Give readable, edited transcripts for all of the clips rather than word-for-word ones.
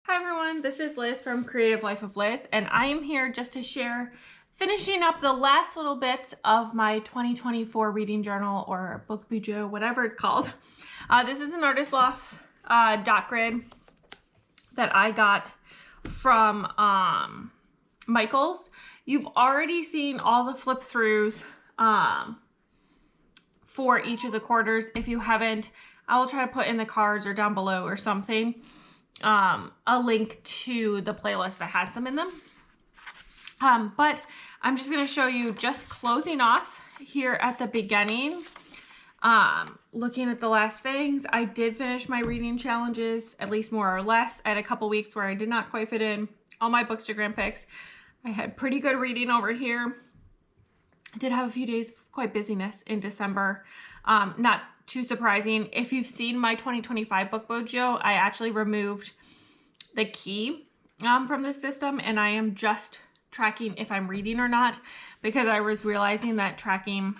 Hi everyone, this is Liz from Creative Life of Liz, and I am here just to share finishing up the last little bits of my 2024 reading journal or book bujo, whatever it's called. This is an Artist Loft dot grid that I got from Michaels. You've already seen all the flip throughs for each of the quarters. If you haven't, I will try to put in the cards or down below or something a link to the playlist that has them in them. But I'm just going to show you just closing off here at the beginning. Looking at the last things, I did finish my reading challenges, at least more or less. I had a couple weeks where I did not quite fit in all my Bookstagram picks. I had pretty good reading over here. I did have a few days of quite busyness in December. Not too surprising. If you've seen my 2025 book mojo, I actually removed the key from the system, and I am just tracking if I'm reading or not, because I was realizing that tracking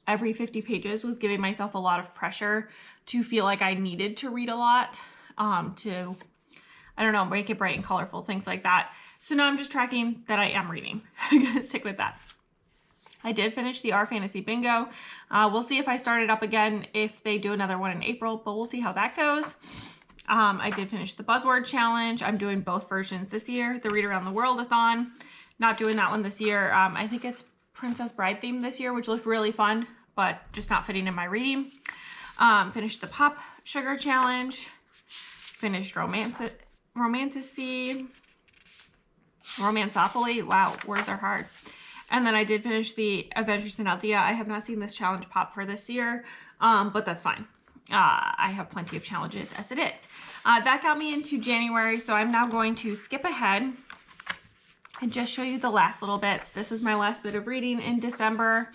every 50 pages was giving myself a lot of pressure to feel like I needed to read a lot to, I don't know, make it bright and colorful, things like that. So now I'm just tracking that I am reading. I'm gonna stick with that. I did finish the Our Fantasy Bingo. We'll see if I start it up again if they do another one in April, but we'll see how that goes. I did finish the Buzzword Challenge. I'm doing both versions this year. The Read Around the World-a-thon. Not doing that one this year. I think it's Princess Bride theme this year, which looked really fun, but just not fitting in my reading. Finished the Pop Sugar Challenge. Finished Romanticy. Romanceopoly. Wow, words are hard. And then I did finish the Adventures in Aldea. I have not seen this challenge pop for this year, but that's fine. I have plenty of challenges as it is. That got me into January, so I'm now going to skip ahead and just show you the last little bits. This was my last bit of reading in December,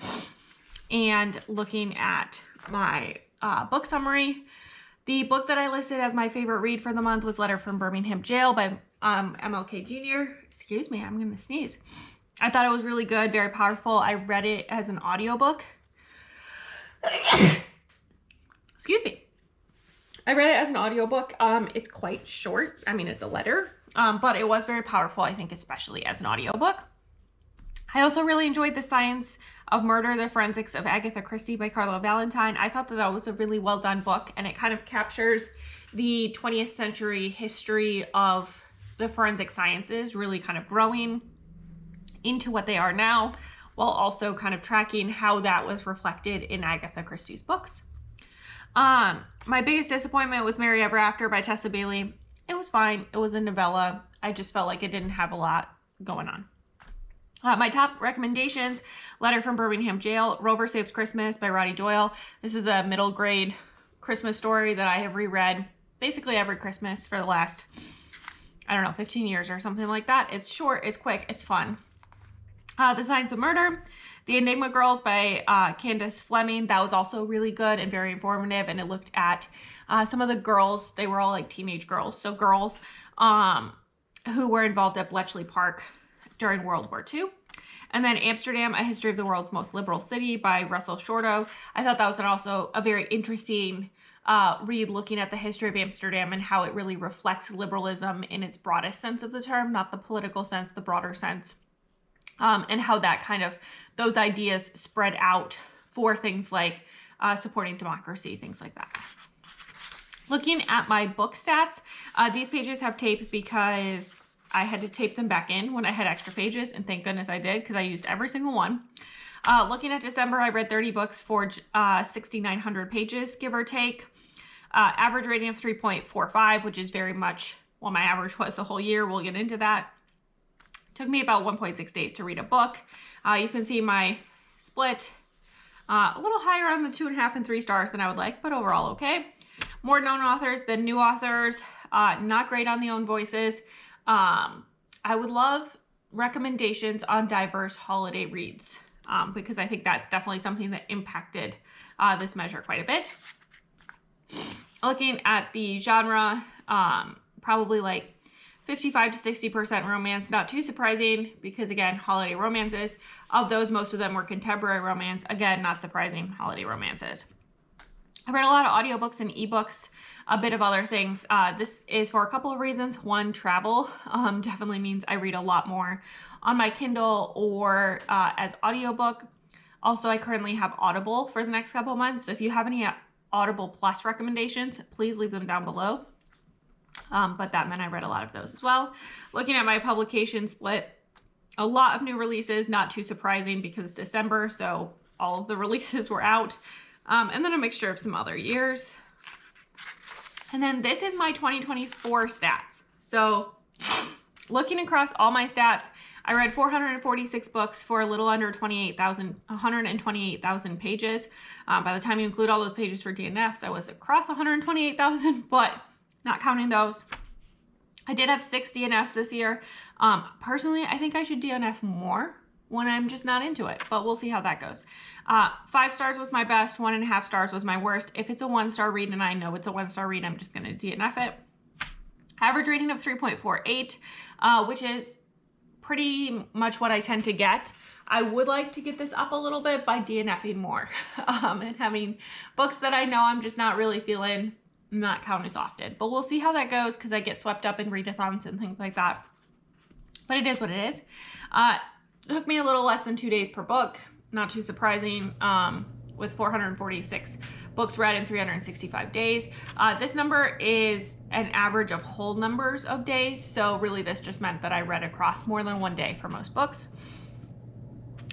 and looking at my book summary. The book that I listed as my favorite read for the month was Letter from Birmingham Jail by MLK Jr. Excuse me, I'm gonna sneeze. I thought it was really good, very powerful. I read it as an audiobook. Excuse me. I read it as an audiobook. It's quite short. I mean, it's a letter, but it was very powerful, I think, especially as an audiobook. I also really enjoyed The Science of Murder, The Forensics of Agatha Christie by Carlo Valentine. I thought that that was a really well done book, and it kind of captures the 20th century history of the forensic sciences, really kind of growing into what they are now, while also kind of tracking how that was reflected in Agatha Christie's books. My biggest disappointment was Mary Ever After by Tessa Bailey. It was fine. It was a novella. I just felt like it didn't have a lot going on. My top recommendations: Letter from Birmingham Jail, Rover Saves Christmas by Roddy Doyle. This is a middle grade Christmas story that I have reread basically every Christmas for the last, I don't know, 15 years or something like that. It's short, it's quick, it's fun. The Science of Murder, The Enigma Girls by Candace Fleming. That was also really good and very informative, and it looked at some of the girls. They were all like teenage girls, so girls who were involved at Bletchley Park during World War II. And then Amsterdam, A History of the World's Most Liberal City by Russell Shorto. I thought that was also a very interesting read, looking at the history of Amsterdam and how it really reflects liberalism in its broadest sense of the term, not the political sense, the broader sense. And how that kind of, those ideas spread out for things like supporting democracy, things like that. Looking at my book stats, these pages have tape because I had to tape them back in when I had extra pages, and thank goodness I did, because I used every single one. Looking at December, I read 30 books for 6,900 pages, give or take. Average rating of 3.45, which is very much what my average was the whole year. We'll get into that. Took me about 1.6 days to read a book. You can see my split a little higher on the 2.5 and 3 stars than I would like, but overall okay. More known authors than new authors. Not great on the own voices. I would love recommendations on diverse holiday reads because I think that's definitely something that impacted this measure quite a bit. Looking at the genre, probably like 55 to 60% romance, not too surprising because again, holiday romances. Of those, most of them were contemporary romance. Again, not surprising, holiday romances. I read a lot of audiobooks and ebooks, a bit of other things. This is for a couple of reasons. One, travel definitely means I read a lot more on my Kindle or as audiobook. Also, I currently have Audible for the next couple of months. So if you have any Audible Plus recommendations, please leave them down below. But that meant I read a lot of those as well. Looking at my publication split, a lot of new releases, not too surprising because it's December, so all of the releases were out. And then a mixture of some other years. And then this is my 2024 stats. So looking across all my stats, I read 446 books for a little under 128,000 pages. By the time you include all those pages for DNFs, I was across 128,000, but not counting those. I did have 6 DNFs this year. Personally, I think I should DNF more when I'm just not into it, but we'll see how that goes. 5 stars was my best, 1.5 stars was my worst. If it's a 1-star read and I know it's a 1-star read, I'm just gonna DNF it. Average rating of 3.48, which is pretty much what I tend to get. I would like to get this up a little bit by DNFing more and having books that I know I'm just not really feeling, not count as often. But we'll see how that goes because I get swept up in readathons and things like that. But it is what it is. It took me a little less than 2 days per book, not too surprising, with 446 books read in 365 days. This number is an average of whole numbers of days, so really this just meant that I read across more than 1 day for most books.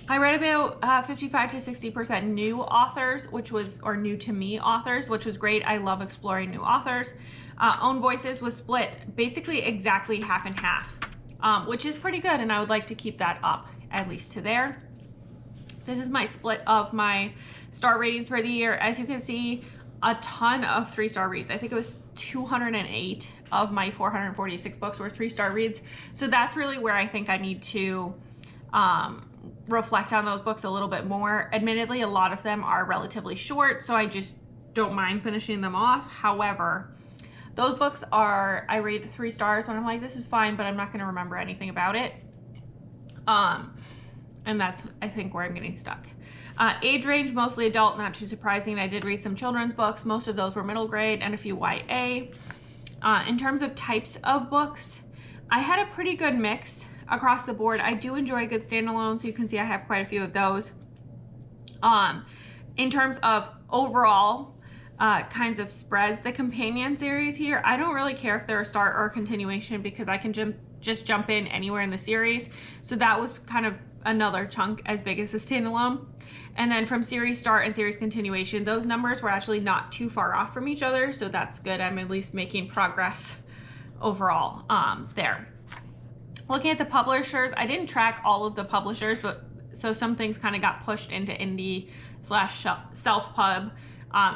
I read about 55 to 60% new authors, or new to me authors, which was great. I love exploring new authors. Own voices was split basically exactly half and half, which is pretty good, and I would like to keep that up at least to there. This is my split of my star ratings for the year. As you can see, a ton of 3-star reads. I think it was 208 of my 446 books were 3-star reads. So that's really where I think I need to reflect on those books a little bit more. Admittedly, a lot of them are relatively short, so I just don't mind finishing them off. However, those books are, I rate 3 stars when I'm like, this is fine, but I'm not gonna remember anything about it. And that's, I think, where I'm getting stuck. Age range, mostly adult, not too surprising. I did read some children's books. Most of those were middle grade and a few YA. In terms of types of books, I had a pretty good mix across the board. I do enjoy good standalone, so you can see I have quite a few of those. In terms of overall kinds of spreads, the companion series here, I don't really care if they're a start or a continuation because I can just jump in anywhere in the series. So that was kind of another chunk as big as a standalone. And then from series start and series continuation, those numbers were actually not too far off from each other, so that's good. I'm at least making progress overall there. Looking at the publishers, I didn't track all of the publishers, but so some things kind of got pushed into indie / self-pub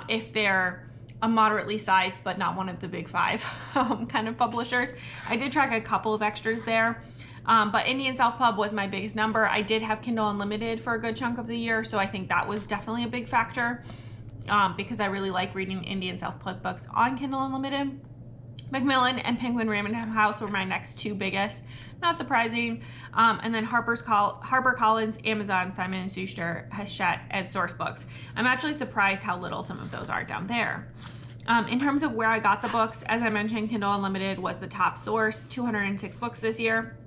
if they're a moderately sized but not one of the big 5 kind of publishers. I did track a couple of extras there. But indie and self-pub was my biggest number. I did have Kindle Unlimited for a good chunk of the year, so I think that was definitely a big factor because I really like reading indie and self-pub books on Kindle Unlimited. Macmillan and Penguin Random House were my next 2 biggest, not surprising. And then HarperCollins, Amazon, Simon & Schuster, Hachette, and Source Books. I'm actually surprised how little some of those are down there. In terms of where I got the books, as I mentioned, Kindle Unlimited was the top source, 206 books this year.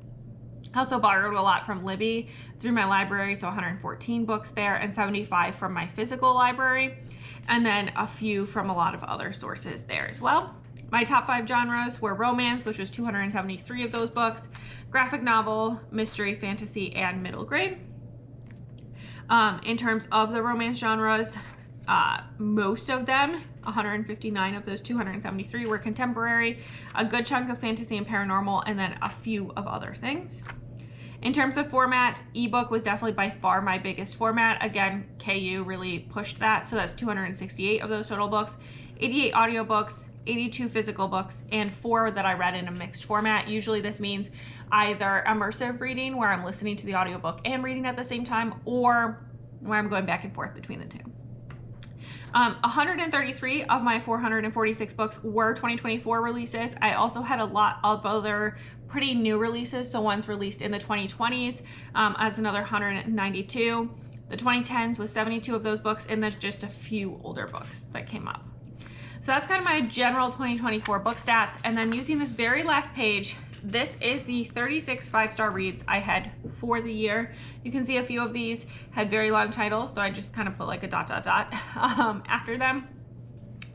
I also borrowed a lot from Libby through my library, so 114 books there, and 75 from my physical library, and then a few from a lot of other sources there as well. My top 5 genres were romance, which was 273 of those books, graphic novel, mystery, fantasy, and middle grade. In terms of the romance genres, most of them, 159 of those 273 were contemporary, a good chunk of fantasy and paranormal, and then a few of other things. In terms of format, ebook was definitely by far my biggest format. Again, KU really pushed that, so that's 268 of those total books, 88 audiobooks, 82 physical books, and 4 that I read in a mixed format. Usually this means either immersive reading, where I'm listening to the audiobook and reading at the same time, or where I'm going back and forth between the two. 133 of my 446 books were 2024 releases. I also had a lot of other pretty new releases, so ones released in the 2020s as another 192. The 2010s was 72 of those books, and then just a few older books that came up. So that's kind of my general 2024 book stats. And then using this very last page, this is the 36 5-star reads I had for the year. You can see a few of these had very long titles, so I just kind of put like a ... after them.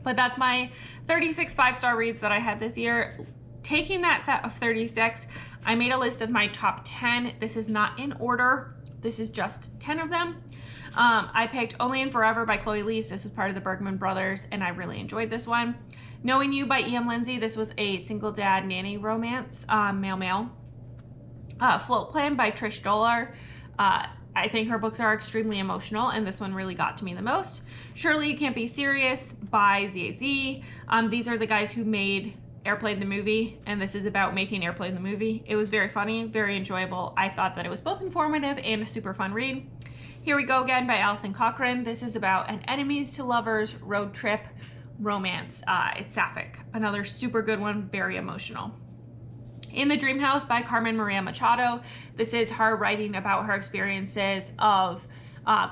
But that's my 36 5-star reads that I had this year. Taking that set of 36, I made a list of my top 10. This is not in order. This is just 10 of them. I picked Only in Forever by Chloe Leese. This was part of the Bergman brothers, and I really enjoyed this one. Knowing You by E.M. Lindsay. This was a single dad nanny romance, male. Float Plan by Trish Dolar. I think her books are extremely emotional, and this one really got to me the most. Surely You Can't Be Serious by ZAZ. These are the guys who made Airplane the movie, and this is about making Airplane the movie. It was very funny, very enjoyable. I thought that it was both informative and a super fun read. Here We Go Again by Alison Cochrane. This is about an enemies to lovers road trip romance. It's sapphic. Another super good one, very emotional. In the Dream House by Carmen Maria Machado. This is her writing about her experiences of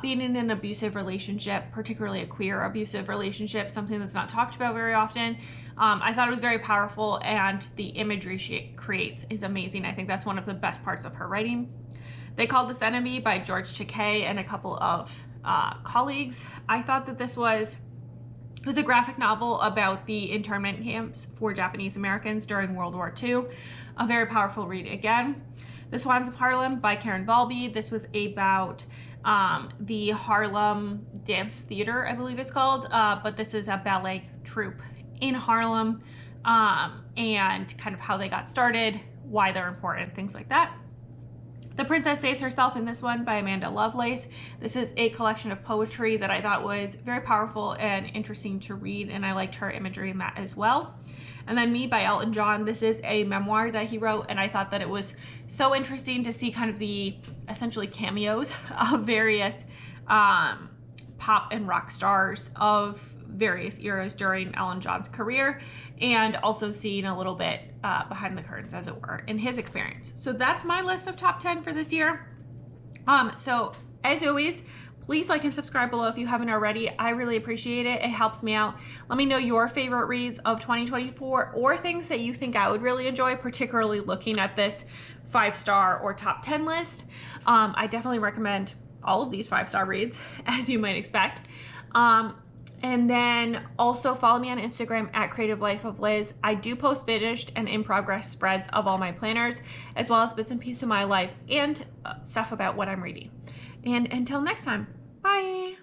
being in an abusive relationship, particularly a queer abusive relationship, something that's not talked about very often. I thought it was very powerful, and the imagery she creates is amazing. I think that's one of the best parts of her writing. They Called Us Enemy by George Takei and a couple of colleagues. I thought that this was a graphic novel about the internment camps for Japanese Americans during World War II. A very powerful read again. The Swans of Harlem by Karen Valby. This was about the Harlem Dance Theater, I believe it's called, but this is a ballet troupe in Harlem, and kind of how they got started, why they're important, things like that. The Princess Saves Herself in this one by Amanda Lovelace. This is a collection of poetry that I thought was very powerful and interesting to read, and I liked her imagery in that as well. And then Me by Elton John. This is a memoir that he wrote, and I thought that it was so interesting to see kind of the essentially cameos of various pop and rock stars of various eras during Elton John's career, and also seeing a little bit behind the curtains, as it were, in his experience. So that's my list of top 10 for this year. So as always, please like and subscribe below if you haven't already. I really appreciate it. It helps me out. Let me know your favorite reads of 2024 or things that you think I would really enjoy, particularly looking at this 5-star or top 10 list. I definitely recommend all of these 5-star reads, as you might expect. And then also follow me on Instagram at Creative Life of Liz. I do post finished and in progress spreads of all my planners, as well as bits and pieces of my life and stuff about what I'm reading. And until next time, bye.